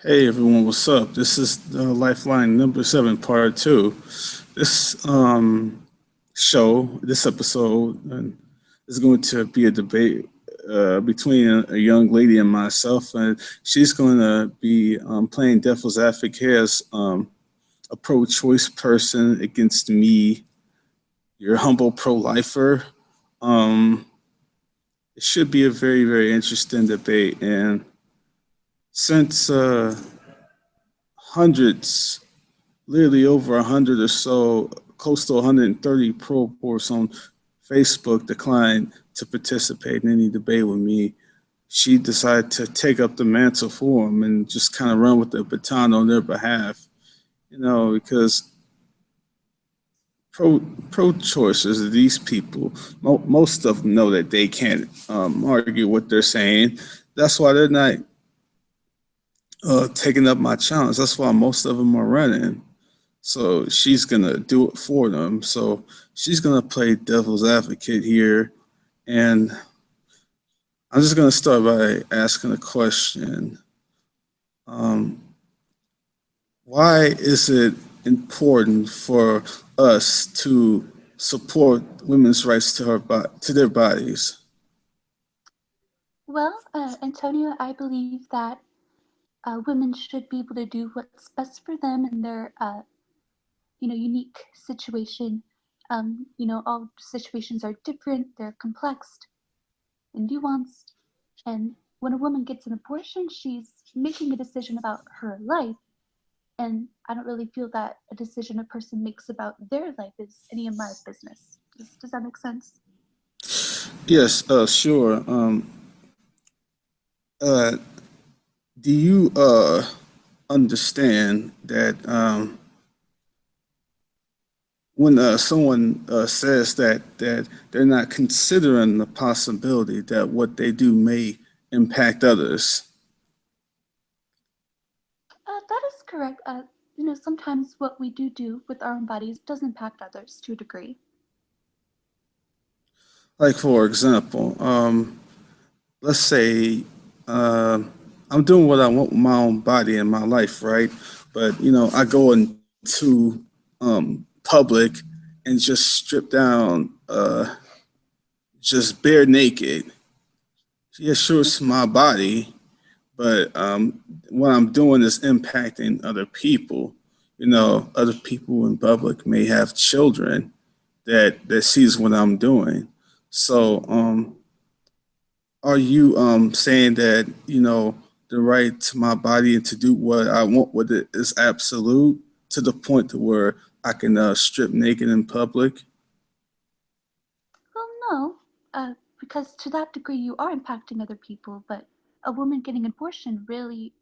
Hey everyone, what's up? This is Lifeline number seven, part two. This this episode, is going to be a debate between a young lady and myself, and she's going to be playing devil's advocate as a pro-choice person against me, your humble pro-lifer. Um, it should be a very, very interesting debate, and since hundreds literally over 100 or so, close to 130 pro posts on Facebook declined to participate in any debate with me. She decided to take up the mantle for them and just kind of run with the baton on their behalf, because pro choicers, these people, most of them know that they can't argue what they're saying. That's why they're not taking up my challenge. That's why most of them are running. So she's gonna do it for them. So she's gonna play devil's advocate here, and I'm just gonna start by asking a question. Um, why is it important for us to support women's rights to to their bodies? Well, Antonio, I believe that women should be able to do what's best for them in their, unique situation. All situations are different, they're complex and nuanced. And when a woman gets an abortion, she's making a decision about her life. And I don't really feel that a decision a person makes about their life is any of my business. Does that make sense? Yes, sure. Uh, do you understand that when someone says that they're not considering the possibility that what they do may impact others. That is correct. Sometimes what we do with our own bodies does impact others to a degree. Like for example, let's say uh, I'm doing what I want with my own body and my life, right? But I go into public and just strip down, just bare naked. Yeah, sure, it's my body, but what I'm doing is impacting other people. Other people in public may have children that sees what I'm doing. So, are you saying that the right to my body and to do what I want with it is absolute to the point to where I can strip naked in public? Well, no, because to that degree you are impacting other people, but a woman getting an abortion really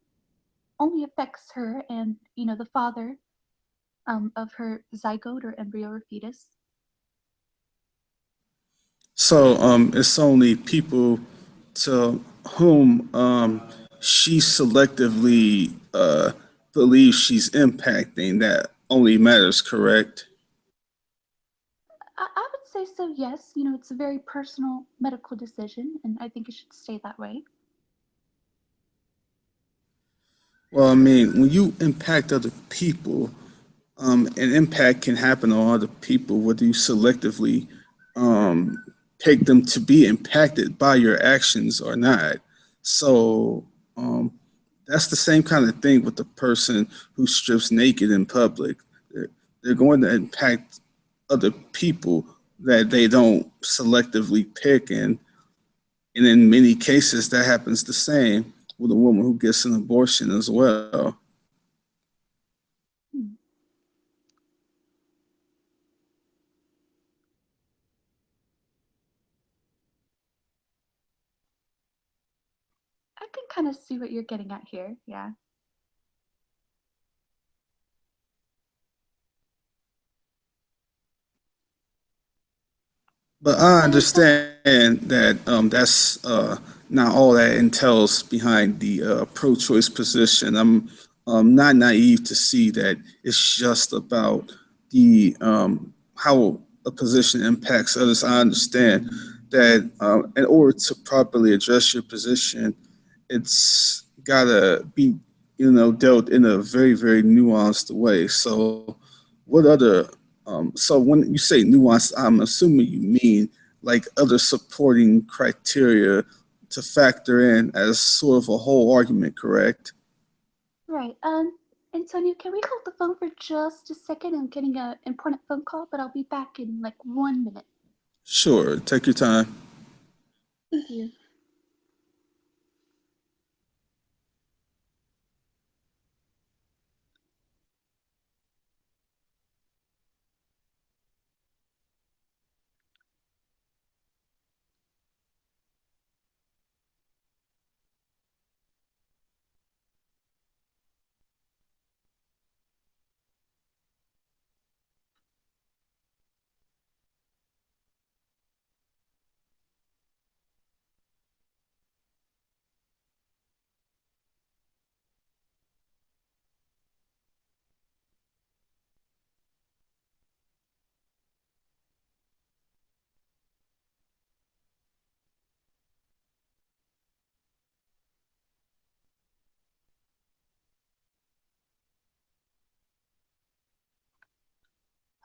only affects her and, the father of her zygote or embryo or fetus. So it's only people to whom she selectively believes she's impacting that only matters, correct? I would say so, yes. It's a very personal medical decision, and I think it should stay that way. Well, I mean, when you impact other people, an impact can happen on other people, whether you selectively um, take them to be impacted by your actions or not. So um, that's the same kind of thing with the person who strips naked in public. They're going to impact other people that they don't selectively pick, and in many cases that happens the same with a woman who gets an abortion as well. Hmm. I can kind of see what you're getting at here, yeah. But I And it's some understand that that's not all that entails behind the pro-choice position. I'm not naive to see that it's just about the how a position impacts others. I understand that in order to properly address your position, it's gotta be dealt in a very, very nuanced way. So, what other, so when you say nuanced, I'm assuming you mean like other supporting criteria to factor in as sort of a whole argument, correct? Right. Antonio, can we hold the phone for just a second? I'm getting an important phone call, but I'll be back in like 1 minute. Sure, take your time. Thank you.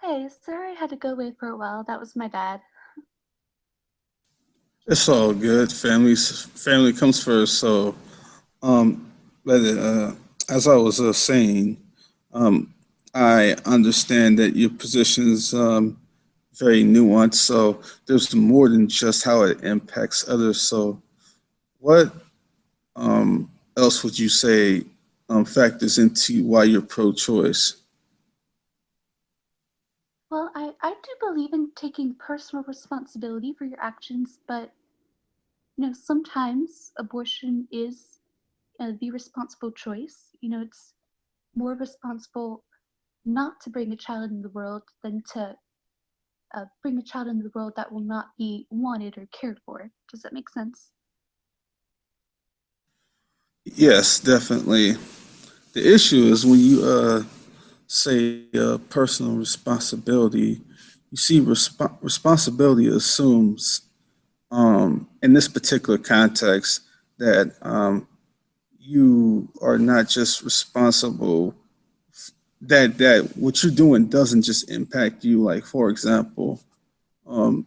Hey, sorry I had to go away for a while. That was my dad. It's all good. Family comes first. So, um, but as I was saying, um, I understand that your position's very nuanced. So there's more than just how it impacts others. So what else would you say factors into why you're pro-choice? Well, I do believe in taking personal responsibility for your actions, but sometimes abortion is the responsible choice. It's more responsible not to bring a child into the world than to bring a child into the world that will not be wanted or cared for. Does that make sense? Yes, definitely. The issue is when you say personal responsibility, you see responsibility assumes in this particular context that you are not just responsible, that what you're doing doesn't just impact you. Like, for example, um,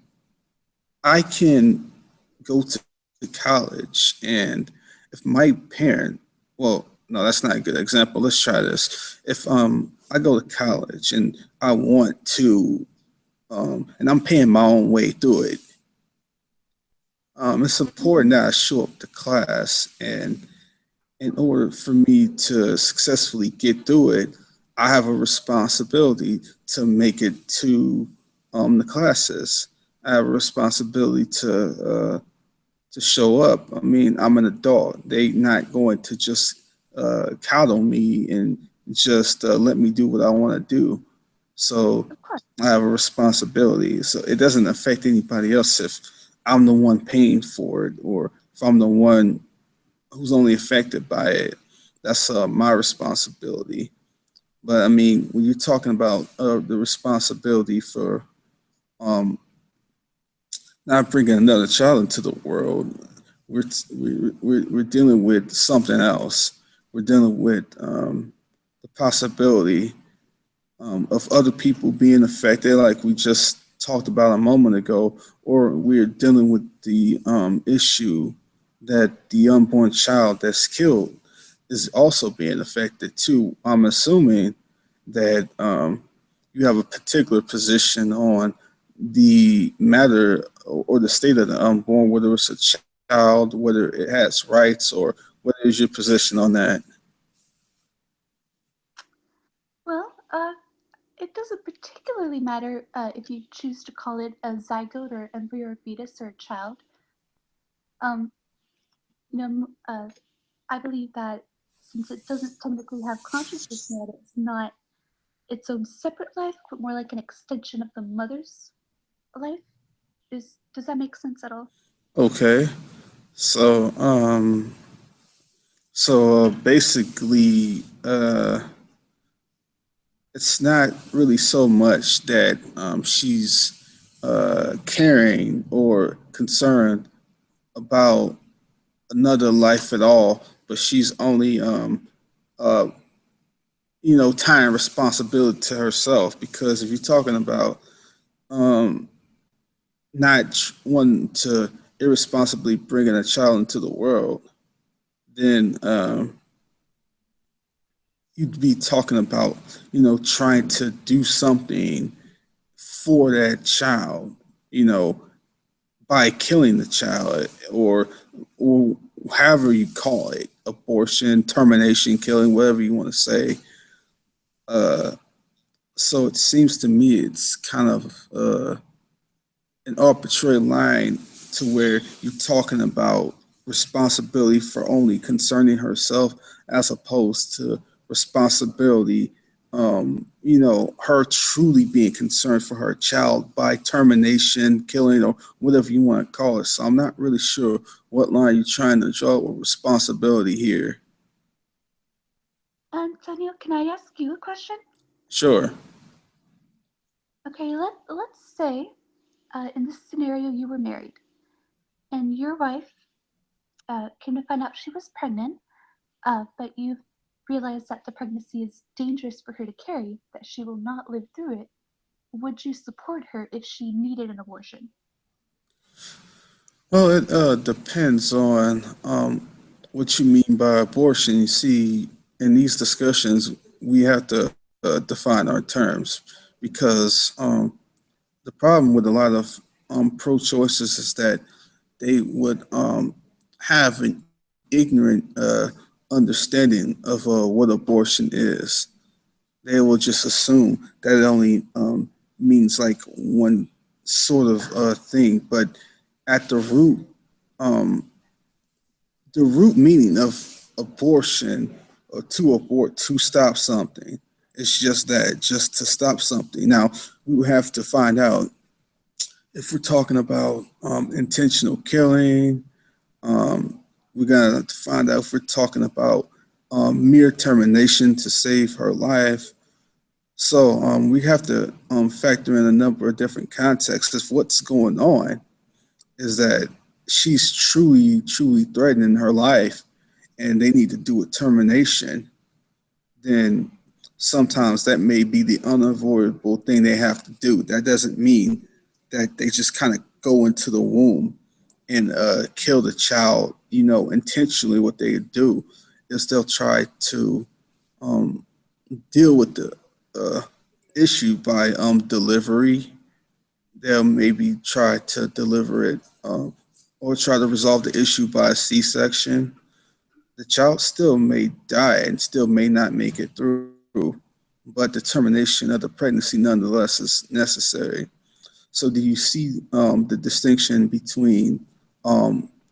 I can go to college, and if my parent, well, no, that's not a good example. Let's try this. If I go to college and I want to, and I'm paying my own way through it, it's important that I show up to class, and in order for me to successfully get through it, I have a responsibility to make it to the classes. I have a responsibility to show up. I mean, I'm an adult. They not going to just coddle me and just let me do what I want to do. So Of course. I have a responsibility. So it doesn't affect anybody else if I'm the one paying for it or if I'm the one who's only affected by it. That's my responsibility. But I mean, when you're talking about the responsibility for um, not bringing another child into the world, we're dealing with something else. We're dealing with the possibility of other people being affected, like we just talked about a moment ago, or we're dealing with the issue that the unborn child that's killed is also being affected too. I'm assuming that you have a particular position on the matter or the state of the unborn, whether it's a child, whether it has rights, or what is your position on that? Well, it doesn't particularly matter if you choose to call it a zygote or embryo or fetus or a child. Um, I believe that since it doesn't technically have consciousness yet, it's not its own separate life, but more like an extension of the mother's life. Does that make sense at all? Okay, so basically, it's not really so much that she's caring or concerned about another life at all, but she's only uh, tying responsibility to herself. Because if you're talking about um, not wanting to irresponsibly bringing a child into the world, then you'd be talking about, trying to do something for that child, you know, by killing the child or however you call it, abortion, termination, killing, whatever you want to say. Uh, so it seems to me it's kind of an arbitrary line to where you're talking about responsibility for only concerning herself as opposed to responsibility, her truly being concerned for her child by termination, killing, or whatever you want to call it. So I'm not really sure what line you're trying to draw with responsibility here. Daniel, can I ask you a question? Sure. Okay, let's say in this scenario you were married and your wife came to find out she was pregnant, but you realized that the pregnancy is dangerous for her to carry, that she will not live through it. Would you support her if she needed an abortion? Well, it depends on what you mean by abortion. You see, in these discussions, we have to define our terms because the problem with a lot of pro choices is that they would have an ignorant understanding of what abortion is. They will just assume that it only means like one sort of thing, but at um, the root meaning of abortion or to abort, to stop something, it's just that, just to stop something. Now, we would have to find out if we're talking about intentional killing. We're gonna have to find out if we're talking about mere termination to save her life. So we have to factor in a number of different contexts. If what's going on is that she's truly, truly threatening her life, and they need to do a termination, then sometimes that may be the unavoidable thing they have to do. That doesn't mean that they just kind of go into the womb and kill the child. Intentionally, what they do is they'll try to um, deal with the uh, issue by delivery. They'll maybe try to deliver it or try to resolve the issue by a C-section. The child still may die and still may not make it through, but the termination of the pregnancy nonetheless is necessary. So, do you see the distinction between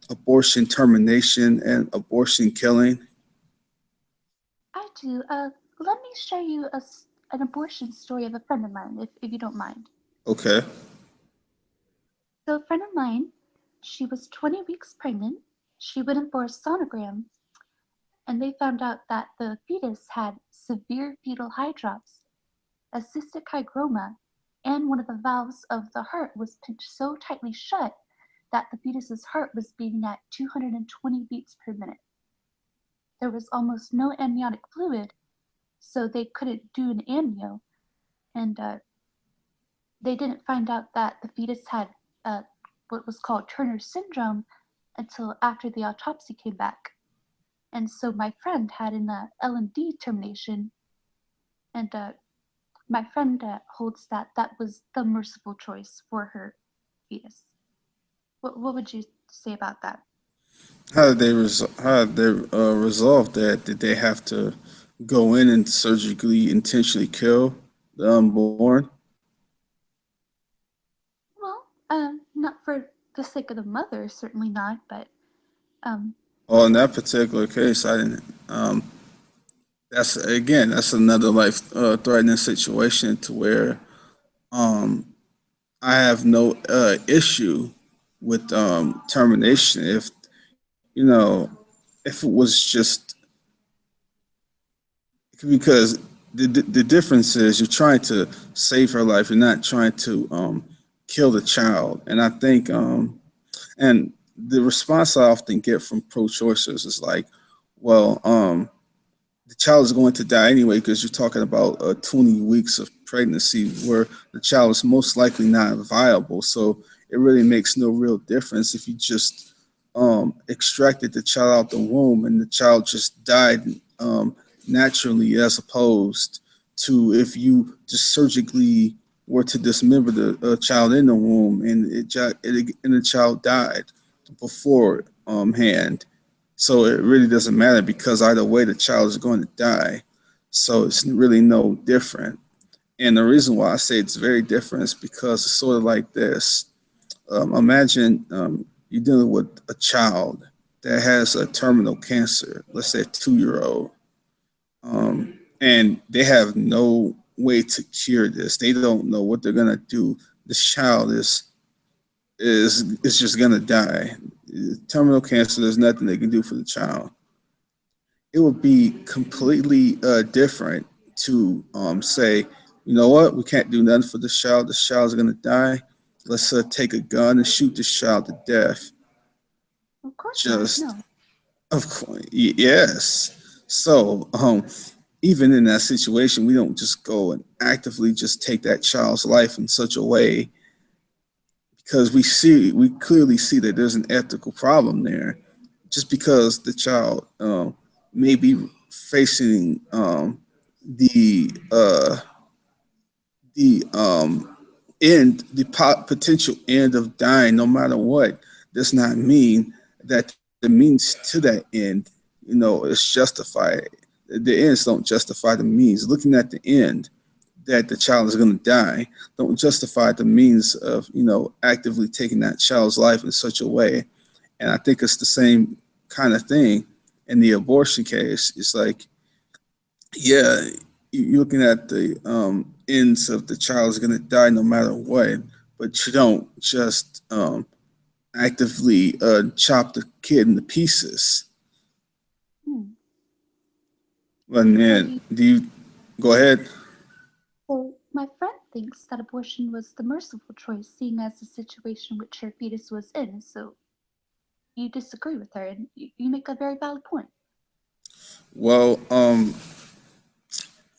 abortion termination and abortion killing? I do. Let me share you an abortion story of a friend of mine, if you don't mind. Okay. So, a friend of mine, she was 20 weeks pregnant. She went in for a sonogram, and they found out that the fetus had severe fetal hydrops, a cystic hygroma, and one of the valves of the heart was pinched so tightly shut that the fetus's heart was beating at 220 beats per minute. There was almost no amniotic fluid, so they couldn't do an amnio, and they didn't find out that the fetus had what was called Turner syndrome until after the autopsy came back. And so my friend had an L&D termination, and my friend holds that that was the merciful choice for her fetus. What would you say about that? How did they resolve that? Did they have to go in and surgically intentionally kill the unborn? Well, not for the sake of the mother, certainly not, but um, Well, in that particular case, I didn't. That's another life threatening situation to where um, I have no issue with termination you know if it was just because the difference is you're trying to save her life. You're not trying to kill the child. And I think and the response I often get from pro-choicers is like, well, the child is going to die anyway because you're talking about 20 weeks of pregnancy where the child is most likely not viable. So it really makes no real difference if you just extracted the child out the womb and the child just died naturally, as opposed to if you just surgically were to dismember the child in the womb and and the child died beforehand. So it really doesn't matter because either way the child is going to die. So it's really no different. And the reason why I say it's very different is because it's sort of like this. Imagine you're dealing with a child that has a terminal cancer, let's say a 2 year old, and they have no way to cure this. They don't know what they're gonna do. This child is just gonna die. Terminal cancer, there's nothing they can do for the child. It would be completely different to say, you know what, we can't do nothing for this child. This child's gonna die. Let's take a gun and shoot this child to death. Of course not. Just, No. of course, yes. So, even in that situation, we don't just go and actively just take that child's life in such a way because we clearly see that there's an ethical problem there. Just because the child may be facing the potential end of dying, no matter what, does not mean that the means to that end, is justified. The ends don't justify the means. Looking at the end, that the child is going to die, don't justify the means of actively taking that child's life in such a way. And I think it's the same kind of thing in the abortion case. It's like, yeah, you're looking at the ends of the child is going to die no matter what, but you don't just actively chop the kid into pieces. Hmm. And So then, do you go ahead? so my friend thinks that abortion was the merciful choice, seeing as the situation which her fetus was in. So you disagree with her, and you make a very valid point. Well,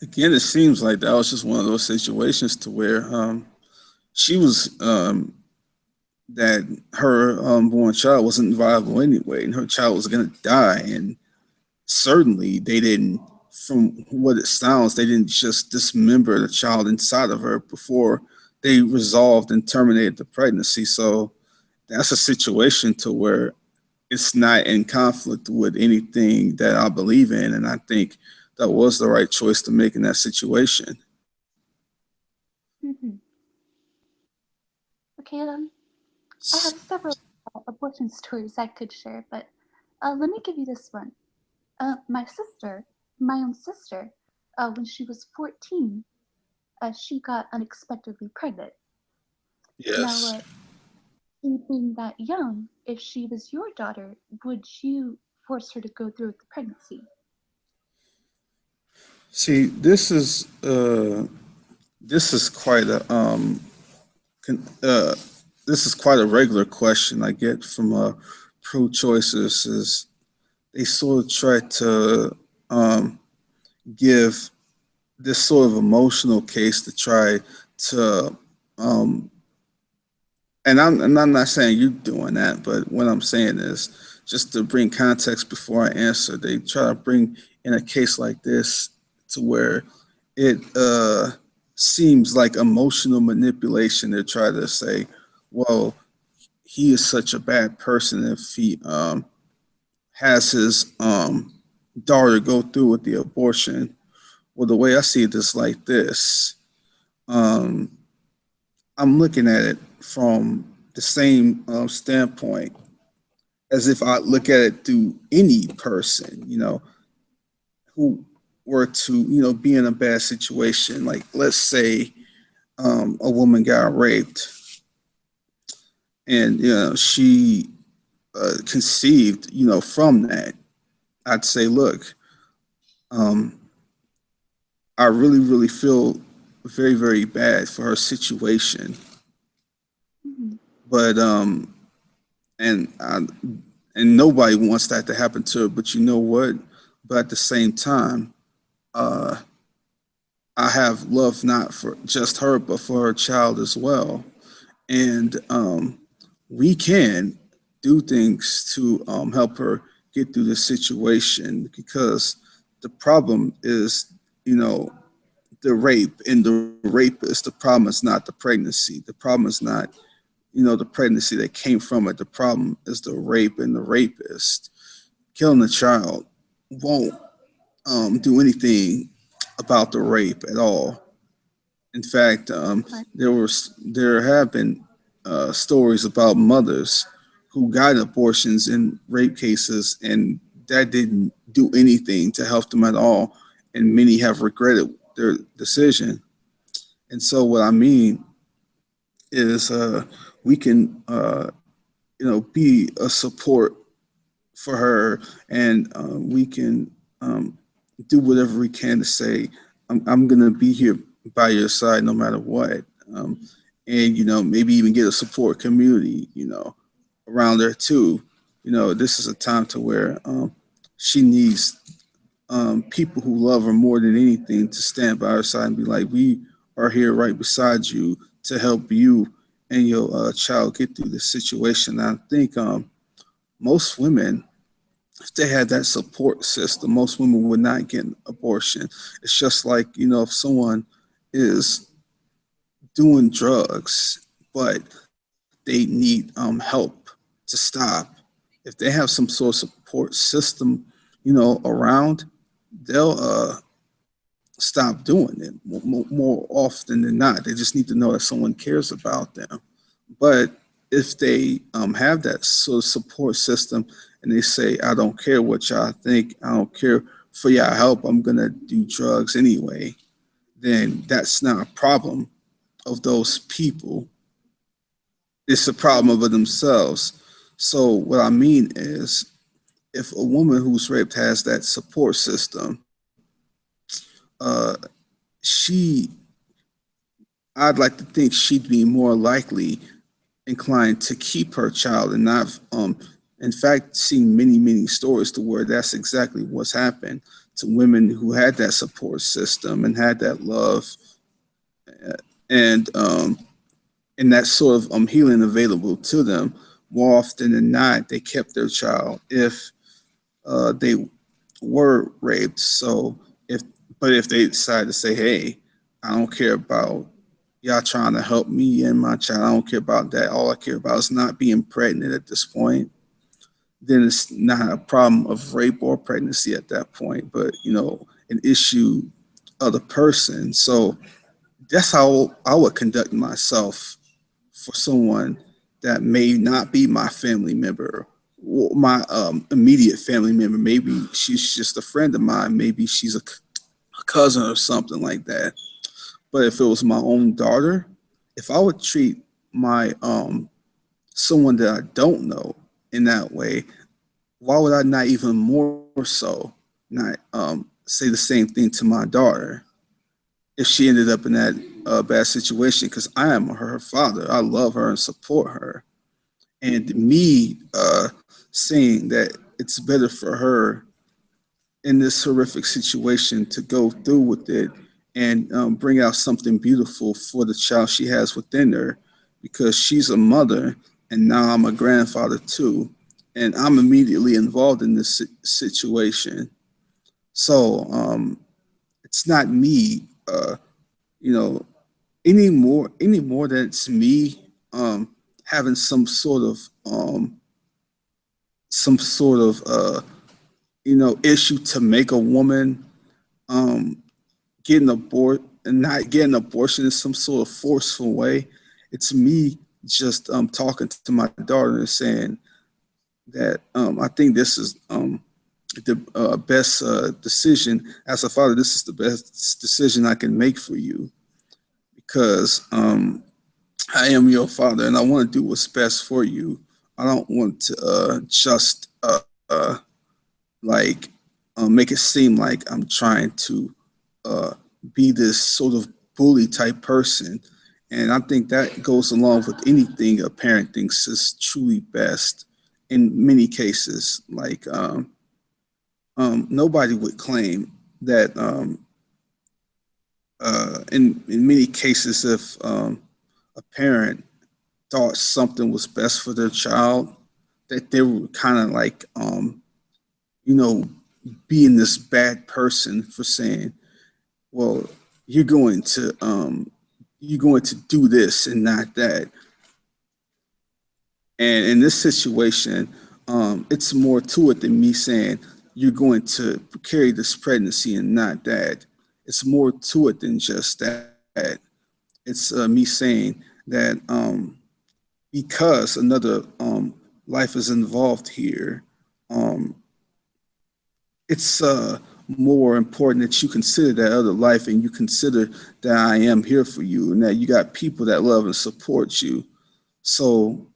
again, it seems like that was just one of those situations to where she was that her born child wasn't viable anyway, and her child was going to die. And certainly, they didn't, from what it sounds, they didn't just dismember the child inside of her before they resolved and terminated the pregnancy. So that's a situation to where it's not in conflict with anything that I believe in, and I think that was the right choice to make in that situation. Hmm. Okay, I have several abortion stories I could share, but let me give you this one. My sister, my own sister, when she was 14, she got unexpectedly pregnant. Now, Yes. she being that young, if she was your daughter, would you force her to go through with the pregnancy? See, this is quite a con- uh, this is quite a regular question I get from pro-choicers. Is they sort of try to give this sort of emotional case to try to um, and I'm not saying you doing that, but what I'm saying is just to bring context before I answer. They try to bring in a case like this to where it seems like emotional manipulation. They try to say, "Well, he is such a bad person if he has his daughter go through with the abortion." Well, the way I see it is like this. Um, I'm looking at it from the same standpoint as if I look at it through any person, who were to, be in a bad situation. Like, let's say a woman got raped and, she conceived, from that. I'd say, look, um, I really, really feel very, very bad for her situation. Hmm. But and and nobody wants that to happen to her. But you know what? But at the same time, uh, I have love not for just her, but for her child as well. And we can do things to help her get through the situation because the problem is, you know, the rape and the rapist. The problem is not the pregnancy. The problem is not, the pregnancy that came from it. The problem is the rape and the rapist. Killing a child won't do anything about the rape at all. In fact, Right. there have been stories about mothers who got abortions in rape cases, and that didn't do anything to help them at all, and many have regretted their decision. And so, what I mean is, we can, be a support for her, and we can do whatever we can to say, I'm going to be here by your side no matter what. Um, and, maybe even get a support community, around her too. This is a time to where she needs people who love her more than anything to stand by her side and be like, we are here right beside you to help you and your child get through this situation. I think most women, if they had that support system, most women would not get an abortion. It's just like, if someone is doing drugs, but they need help to stop, if they have some sort of support system, around, they'll stop doing it more often than not. They just need to know that someone cares about them. But if they have that sort of support system and they say, I don't care what y'all think, I don't care for y'all help, I'm going to do drugs anyway, then that's not a problem of those people. It's a problem of themselves. So, what I mean is, if a woman who's raped has that support system, uh, she, I'd like to think she'd be more likely inclined to keep her child, and not in fact seen many stories to where that's exactly what's happened to women who had that support system and had that love, and that sort of healing available to them. More often than not, they kept their child if they were raped. So if but if they decide to say, hey, I don't care about y'all trying to help me and my child, I don't care about that, all I care about is not being pregnant at this point, then it's not a problem of rape or pregnancy at that point, but an issue of the person. So that's how I would conduct myself for someone that may not be my family member or my immediate family member. Maybe she's just a friend of mine. Maybe she's a cousin or something like that. But if it was my own daughter, if I would treat my someone that I don't know in that way, why would I not even more so not say the same thing to my daughter if she ended up in that bad situation? Because I am her father. I love her and support her. And me saying that it's better for her in this horrific situation to go through with it and bring out something beautiful for the child she has within her, because she's a mother and now I'm a grandfather too. And I'm immediately involved in this situation. So it's not me, you know, any more than it's me having some sort of issue to make a woman um, get an abort and not get an abortion in some sort of forceful way. It's me just talking to my daughter and saying that I think this is the best decision. As a father, this is the best decision I can make for you, because I am your father and I want to do what's best for you. I don't want to just uh, like make it seem like I'm trying to uh, be this sort of bully type person. And I think that goes along with anything a parent thinks is truly best in many cases. Like nobody would claim that in many cases, if a parent thought something was best for their child, that they were kind of like, you know, being this bad person for saying, well, you're going to you're going to do this and not that. And in this situation, it's more to it than me saying you're going to carry this pregnancy and not that. It's more to it than just that. It's me saying that because another life is involved here, um, it's more important that you consider that other life and you consider that I am here for you and that you got people that love and support you. So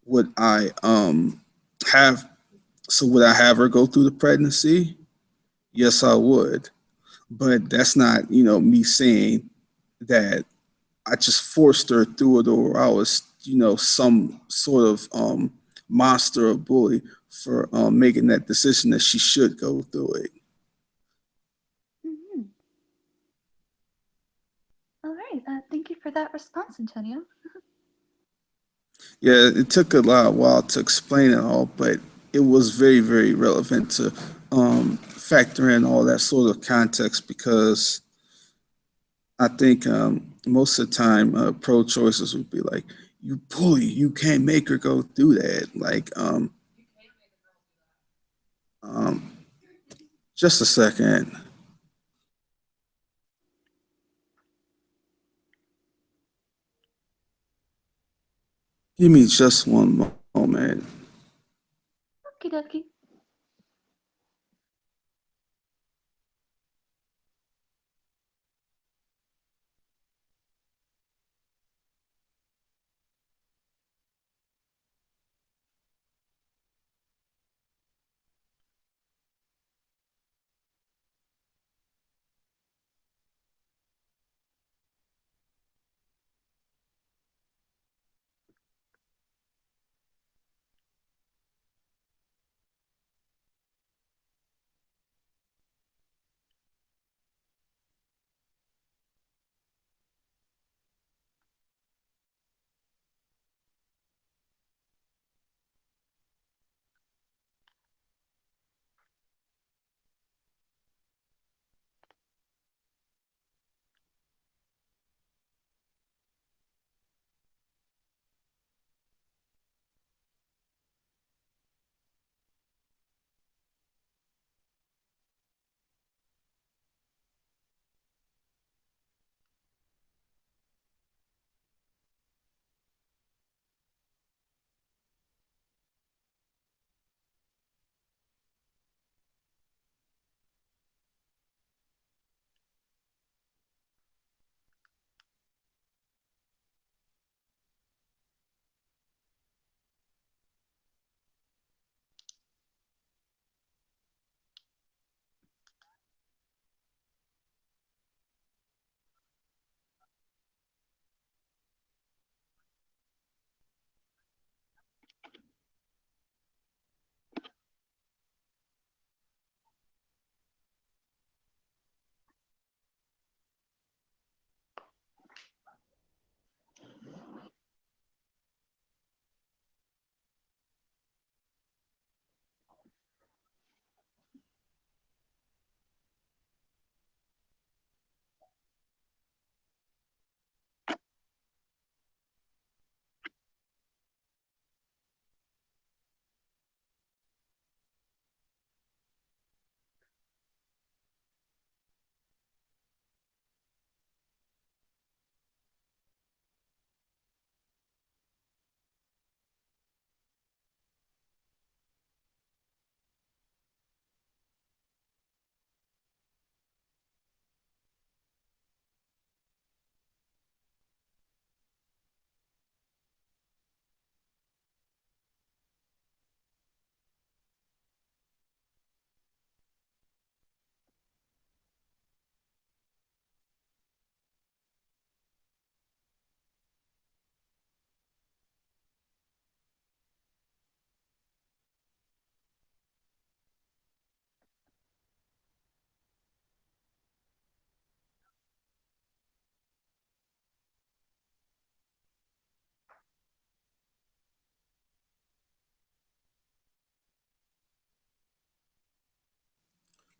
would I have would I have her go through the pregnancy? Yes, I would. But that's not, me saying that I just forced her through it or I was, some sort of monster or bully for making that decision that she should go through it. Hmm. All right. Thank you for that response, Antonio. Yeah, it took a lot while to explain it all, but it was very, very relevant to factor in all that sort of context because I think most of the time pro choicers would be like, "You bully, you can't make her go through that." Like, um, just a second. Give me just one moment. Okie dokie.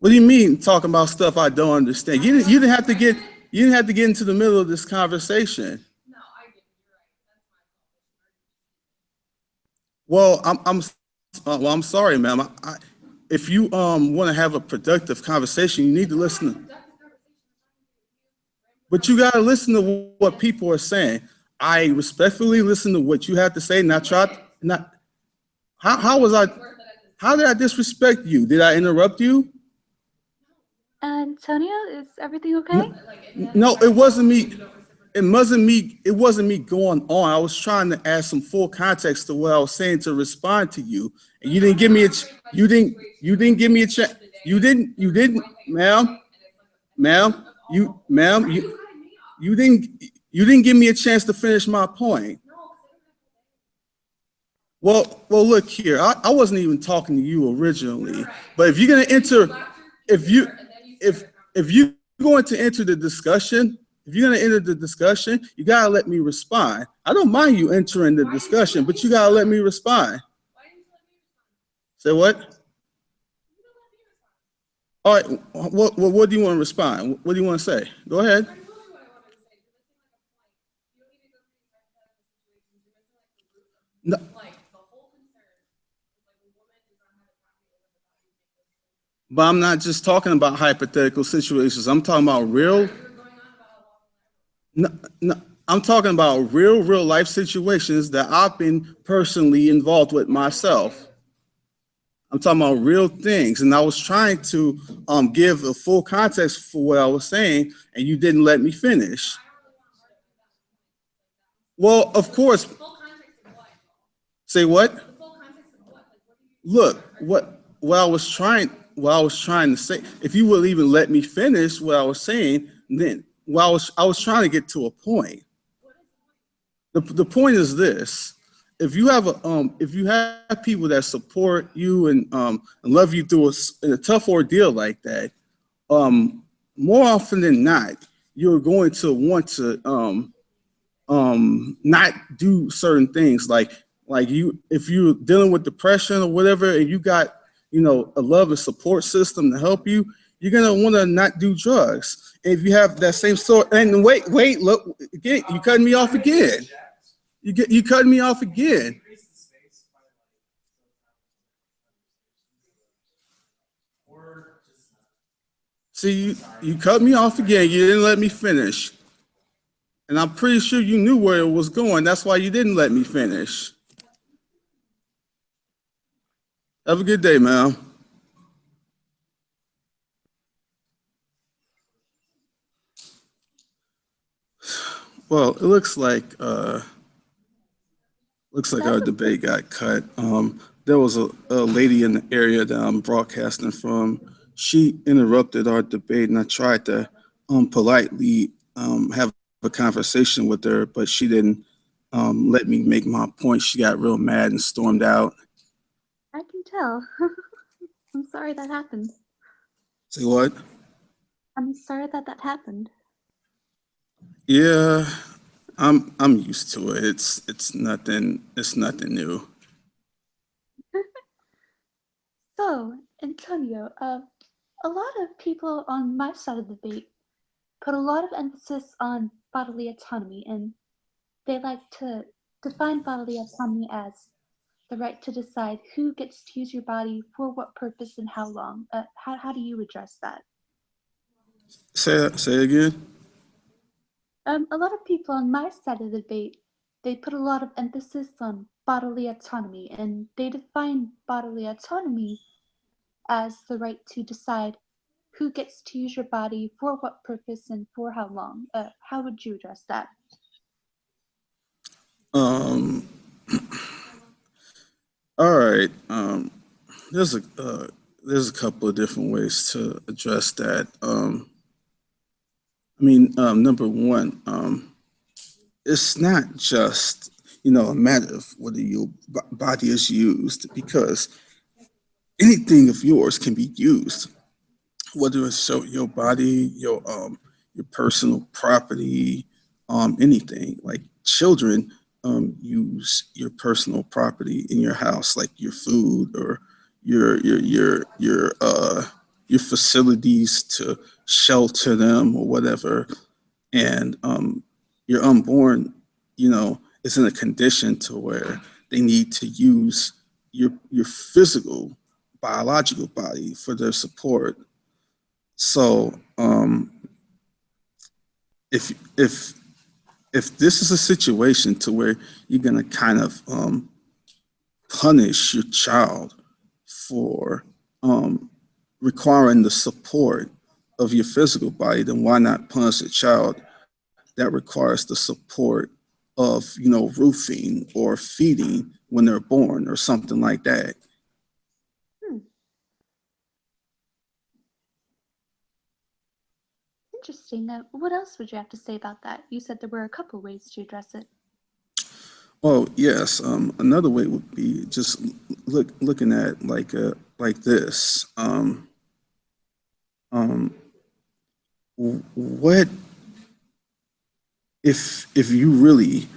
What do you mean talking about stuff I don't understand? You didn't have to get you didn't have to get into the middle of this conversation. Well, I'm sorry, ma'am. If you want to have a productive conversation, you need to listen. But you gotta listen to what people are saying. I respectfully listen to what you have to say, not try not. How was I? How did I disrespect you? Did I interrupt you? Antonio, is everything okay? No, it wasn't me. It wasn't me. It wasn't me going on. I was trying to add some full context to what I was saying to respond to you, and you didn't give me a. You didn't. You didn't give me a chance. You didn't. You didn't, ma'am. Ma'am. Ma'am. You didn't. You didn't give me a chance to finish my point. Well, look here. I wasn't even talking to you originally, but if you're gonna enter, if you, if you going to enter the discussion, if you're gonna enter the discussion, you gotta let me respond. I don't mind you entering the discussion, but you gotta let me respond. Say what? All right. What do you want to respond? What do you want to say? Go ahead. No, but I'm not just talking about hypothetical situations. I'm talking about real. No, no, I'm talking about real life situations that I've been personally involved with myself. I'm talking about real things, and I was trying to give a full context for what I was saying, and you didn't let me finish. Well, of course. Say what? Look, what I was trying to say. If you would even let me finish what I was saying, then I was trying to get to a point. The point is this: if you have people that support you and love you through in a tough ordeal like that, more often than not, you're going to want to not do certain things like you if you're dealing with depression or whatever, and you got a love and support system to help you, you're gonna want to not do drugs. And if you have that same sort, and wait, look again, you cutting me off again. You cutting me off again. See, you cut me off again. You didn't let me finish, and I'm pretty sure you knew where it was going. That's why you didn't let me finish. Have a good day, ma'am. Well, it looks like our That's debate got cut. There was a lady in the area that I'm broadcasting from. She interrupted our debate, and I tried to politely have a conversation with her, but she didn't let me make my point. She got real mad and stormed out. I can tell. I'm sorry that happened. Say what? I'm sorry that that happened. Yeah, I'm used to it. It's nothing new. So, Antonio, a lot of people on my side of the debate put a lot of emphasis on bodily autonomy, and they like to define bodily autonomy as the right to decide who gets to use your body for what purpose and how long. How do you address that? Say again. A lot of people on my side of the debate, they put a lot of emphasis on bodily autonomy, and they define bodily autonomy as the right to decide who gets to use your body for what purpose and for how long. How would you address that? Um, all right. There's a couple of different ways to address that. Number one, it's not just a matter of whether your body is used, because anything of yours can be used, whether it's your body, your personal property, anything. Like children use your personal property in your house, like your food or your your facilities to shelter them or whatever, and your unborn, is in a condition to where they need to use your physical, biological body for their support. So if if if this is a situation to where you're gonna kind of punish your child for requiring the support of your physical body, then why not punish a child that requires the support of, roofing or feeding when they're born or something like that? Hmm, interesting. What else would you have to say about that? You said there were a couple ways to address it. Well, yes. Another way would be just looking at like this. Um, what if you really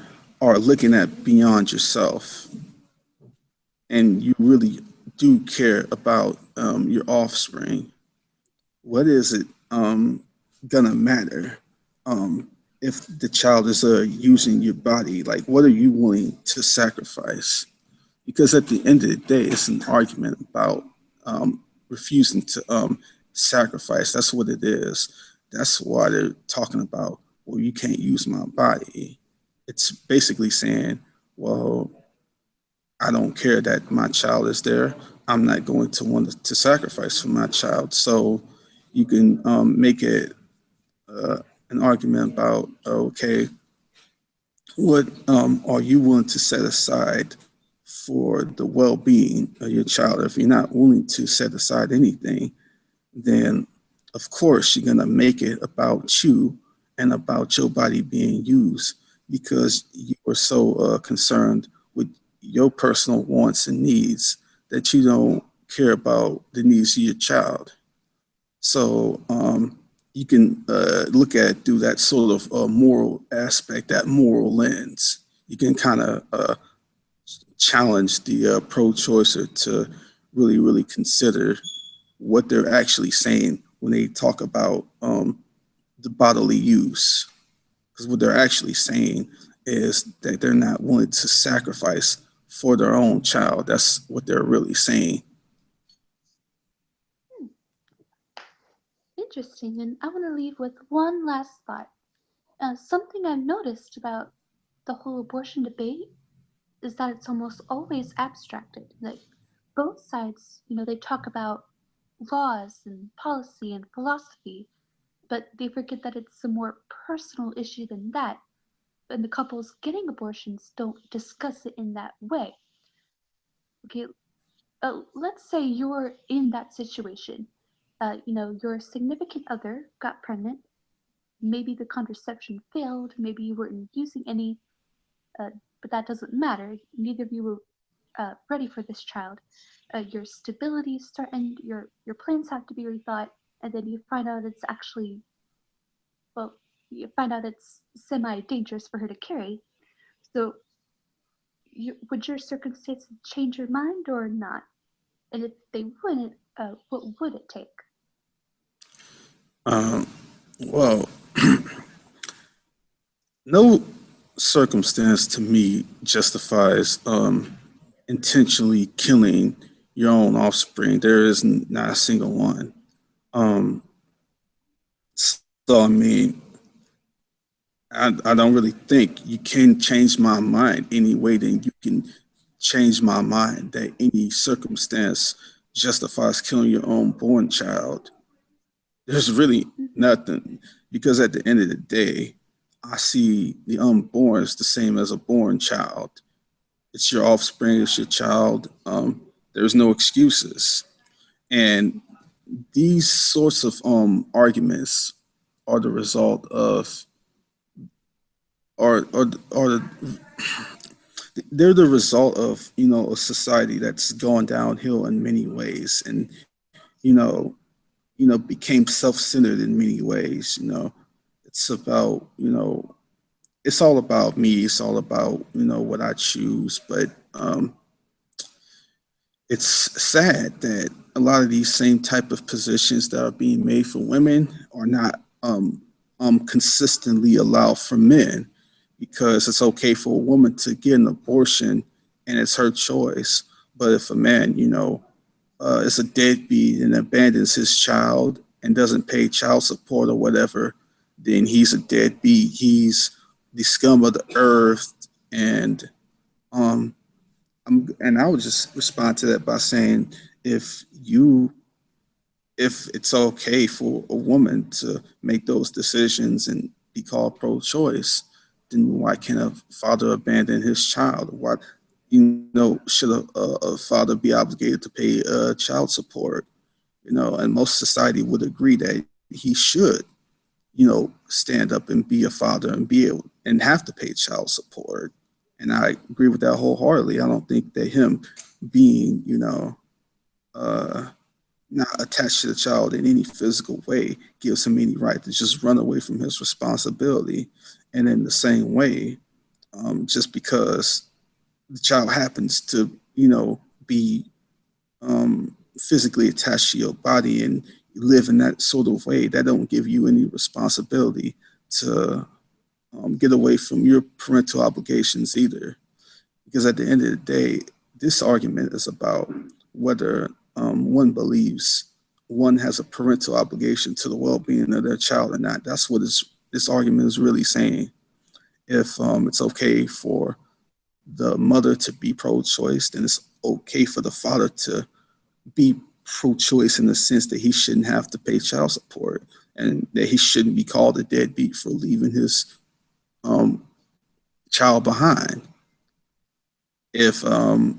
are looking at beyond yourself and you really do care about your offspring? What is it gonna matter if the child is using your body? Like, what are you willing to sacrifice? Because at the end of the day, it's an argument about refusing to sacrifice. That's what it is. That's why they're talking about, well, you can't use my body. It's basically saying, well, I don't care that my child is there. I'm not going to want to sacrifice for my child. So you can make it uh, an argument about, okay, what are you willing to set aside for the well-being of your child? If you're not willing to set aside anything, then of course you're going to make it about you and about your body being used because you are so concerned with your personal wants and needs that you don't care about the needs of your child. So you can look at it through that sort of moral aspect, that moral lens. You can kind of challenge the pro-choicer to really, really consider what they're actually saying when they talk about the bodily use. Because what they're actually saying is that they're not willing to sacrifice for their own child. That's what they're really saying. Hmm, interesting. And I want to leave with one last thought. Something I've noticed about the whole abortion debate is that it's almost always abstracted. Like both sides, they talk about laws and policy and philosophy, but they forget that it's a more personal issue than that. And the couples getting abortions don't discuss it in that way. Okay, let's say you're in that situation. Your significant other got pregnant. Maybe the contraception failed. Maybe you weren't using any, uh, but that doesn't matter. Neither of you were ready for this child. Your stability is threatened. Your plans have to be rethought, and then you find out it's actually, well, you find out it's semi-dangerous for her to carry. So, would your circumstances change your mind or not? And if they wouldn't, what would it take? Um, well, no circumstance to me justifies intentionally killing your own offspring. There is not a single one. Um, so, I mean, I don't really think you can change my mind any way than you can change my mind that any circumstance justifies killing your own born child. There's really Mhm. nothing because at the end of the day, I see the unborn as the same as a born child. It's your offspring, it's your child. There's no excuses. And these sorts of arguments are the result of, or they're the result of, a society that's gone downhill in many ways and, you know, became self-centered in many ways. It's about, it's all about me. It's all about, what I choose. But it's sad that a lot of these same type of positions that are being made for women are not consistently allowed for men, because it's okay for a woman to get an abortion and it's her choice. But if a man, is a deadbeat and abandons his child and doesn't pay child support or whatever, then he's a deadbeat. He's the scum of the earth. And um, and I would just respond to that by saying, if you if it's okay for a woman to make those decisions and be called pro-choice, then why can't a father abandon his child? Why, should a father be obligated to pay child support? And most society would agree that he should, stand up and be a father and be able and have to pay child support. And I agree with that wholeheartedly. I don't think that him being, uh, not attached to the child in any physical way gives him any right to just run away from his responsibility. And in the same way, just because the child happens to, be physically attached to your body and live in that sort of way, that don't give you any responsibility to get away from your parental obligations either. Because at the end of the day, this argument is about whether one believes one has a parental obligation to the well-being of their child or not. That's what this argument is really saying. If it's okay for the mother to be pro-choice, then it's okay for the father to be pro-choice in the sense that he shouldn't have to pay child support and that he shouldn't be called a deadbeat for leaving his um, child behind. If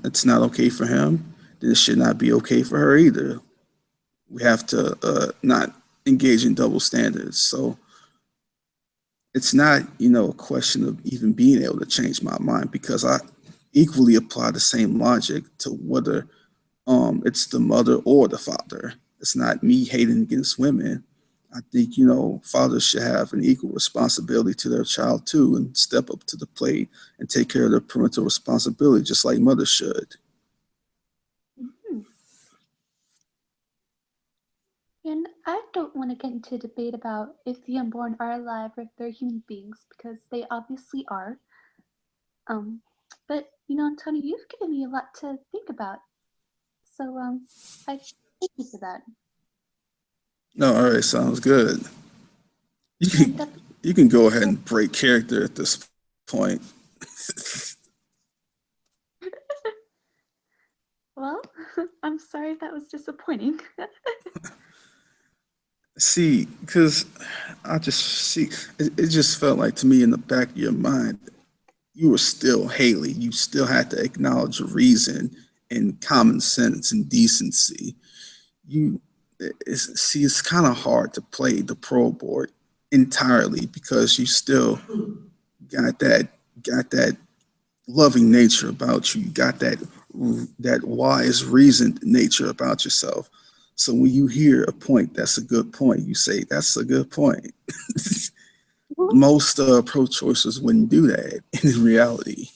it's not okay for him, then it should not be okay for her either. We have to not engage in double standards. So it's not, a question of even being able to change my mind, because I equally apply the same logic to whether it's the mother or the father. It's not me hating against women. I think, fathers should have an equal responsibility to their child too and step up to the plate and take care of their parental responsibility just like mothers should. Mhm. And I don't want to get into a debate about if the unborn are alive or if they're human beings, because they obviously are. Um, but Antonio, you've given me a lot to think about. So I thank you for that. No, all right, sounds good. You And can you can go ahead and break character at this point. well, I'm sorry that was disappointing. See, because I just see it just felt like to me in the back of your mind, you were still Haley. You still had to acknowledge reason and common sense and decency. You see, it's kind of hard to play the pro board entirely because you still got that loving nature about you. You got that wise, reasoned nature about yourself. So when you hear a point that's a good point, you say that's a good point. Most pro-choicers wouldn't do that in reality.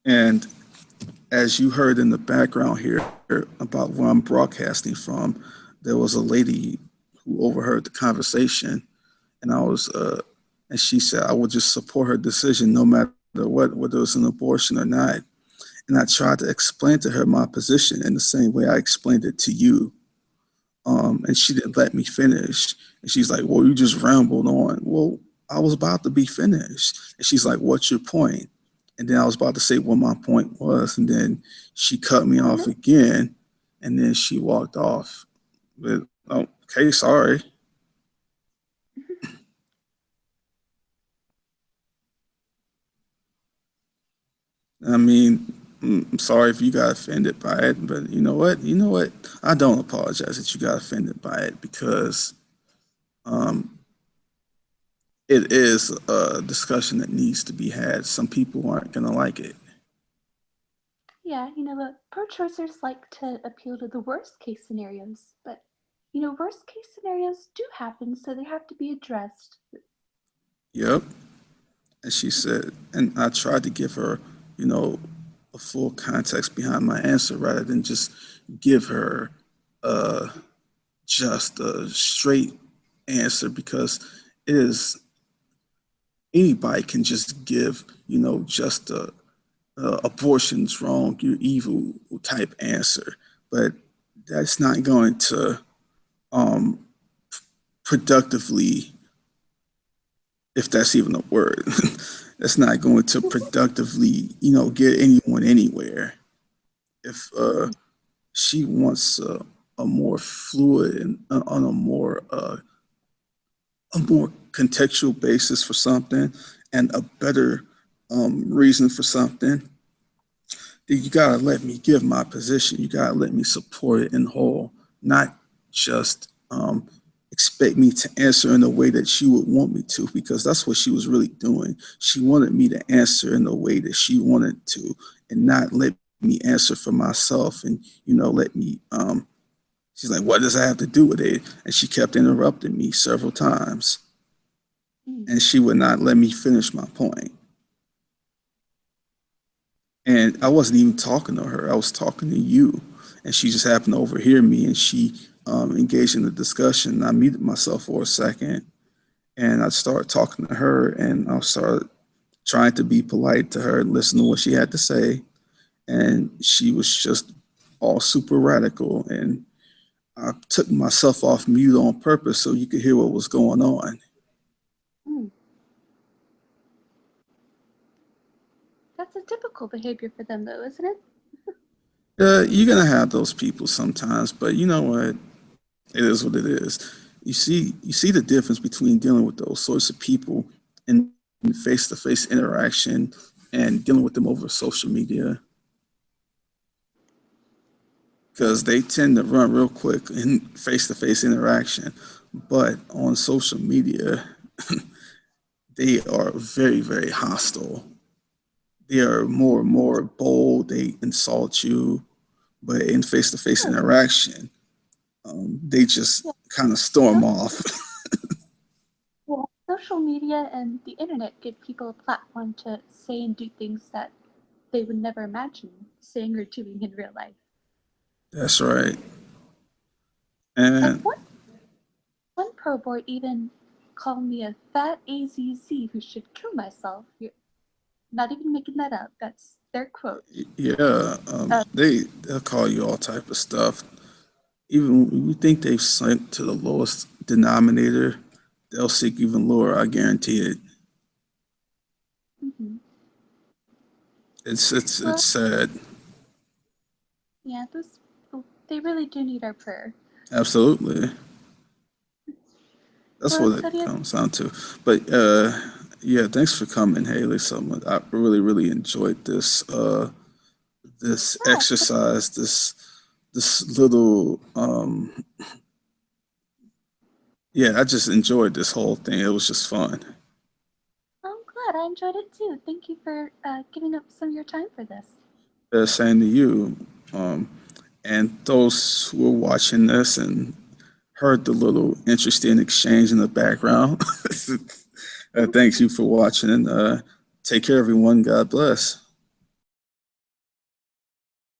And as you heard in the background here about where I'm broadcasting from, there was a lady who overheard the conversation, and and she said I would just support her decision no matter what, whether it's an abortion or not. And I tried to explain to her my position in the same way I explained it to you. And she didn't let me finish. And she's like, "Well, you just rambled on." Well, I was about to be finished. And she's like, "What's your point?" And then I was about to say what my point was. And then she cut me off again. And then she walked off. But, okay, sorry. I mean, I'm sorry if you got offended by it, but you know what? You know what? I don't apologize that you got offended by it, because um, it is a discussion that needs to be had. Some people aren't going to like it. Yeah, but pro-choicers like to appeal to the worst case scenarios, but worst case scenarios do happen, so they have to be addressed. Yep. And she said, and I tried to give her, you know, a full context behind my answer rather than just give her uh, just a straight answer because it is anybody can just give, just a abortion's wrong, you're evil type answer, but that's not going to um, productively, if that's even a word, that's not going to productively, get anyone anywhere. If she wants a more fluid and on a more contextual basis for something and a better reason for something, then you gotta let me give my position. You gotta let me support it in whole, not just expect me to answer in the way that she would want me to, because that's what she was really doing. She wanted me to answer in the way that she wanted to, and not let me answer for myself. And let me. She's like, "What does that have to do with it?" And she kept interrupting me several times, Mm. and she would not let me finish my point. And I wasn't even talking to her. I was talking to you. And she just happened to overhear me and she engaged in the discussion. I muted myself for a second and I started talking to her and I started trying to be polite to her and listen to what she had to say. And she was just all super radical. And I took myself off mute on purpose so you could hear what was going on. Mm. That's a typical behavior for them, though, isn't it? You're going to have those people sometimes, but you know what? It is what it is. You see the difference between dealing with those sorts of people in face-to-face interaction and dealing with them over social media because they tend to run real quick in face-to-face interaction, but on social media they are very, very hostile. They are more and more bold. They insult you, but in face-to-face Sure. interaction, they just Yeah. kind of storm off. Well, social media and the internet give people a platform to say and do things that they would never imagine saying or doing in real life. That's right. And And one pro boy even called me a fat AZZ who should kill myself. You're not even making that up. That's their quote. yeah, they'll call you all type of stuff. Even when you think they've sunk to the lowest denominator, they'll sink even lower. I guarantee it. Hmm. It's Well, sad. yeah, those they really do need our prayer. Absolutely. That's Well, what it Antonio, comes down to. But yeah, thanks for coming, Haley. I really, really enjoyed this yeah, exercise, this little yeah, I just enjoyed this whole thing. It was just fun. I'm glad I enjoyed it too. Thank you for giving up some of your time for this. Same to you. Um, and those who are watching this and heard the little interesting exchange in the background. Thanks you for watching and take care, everyone. God bless.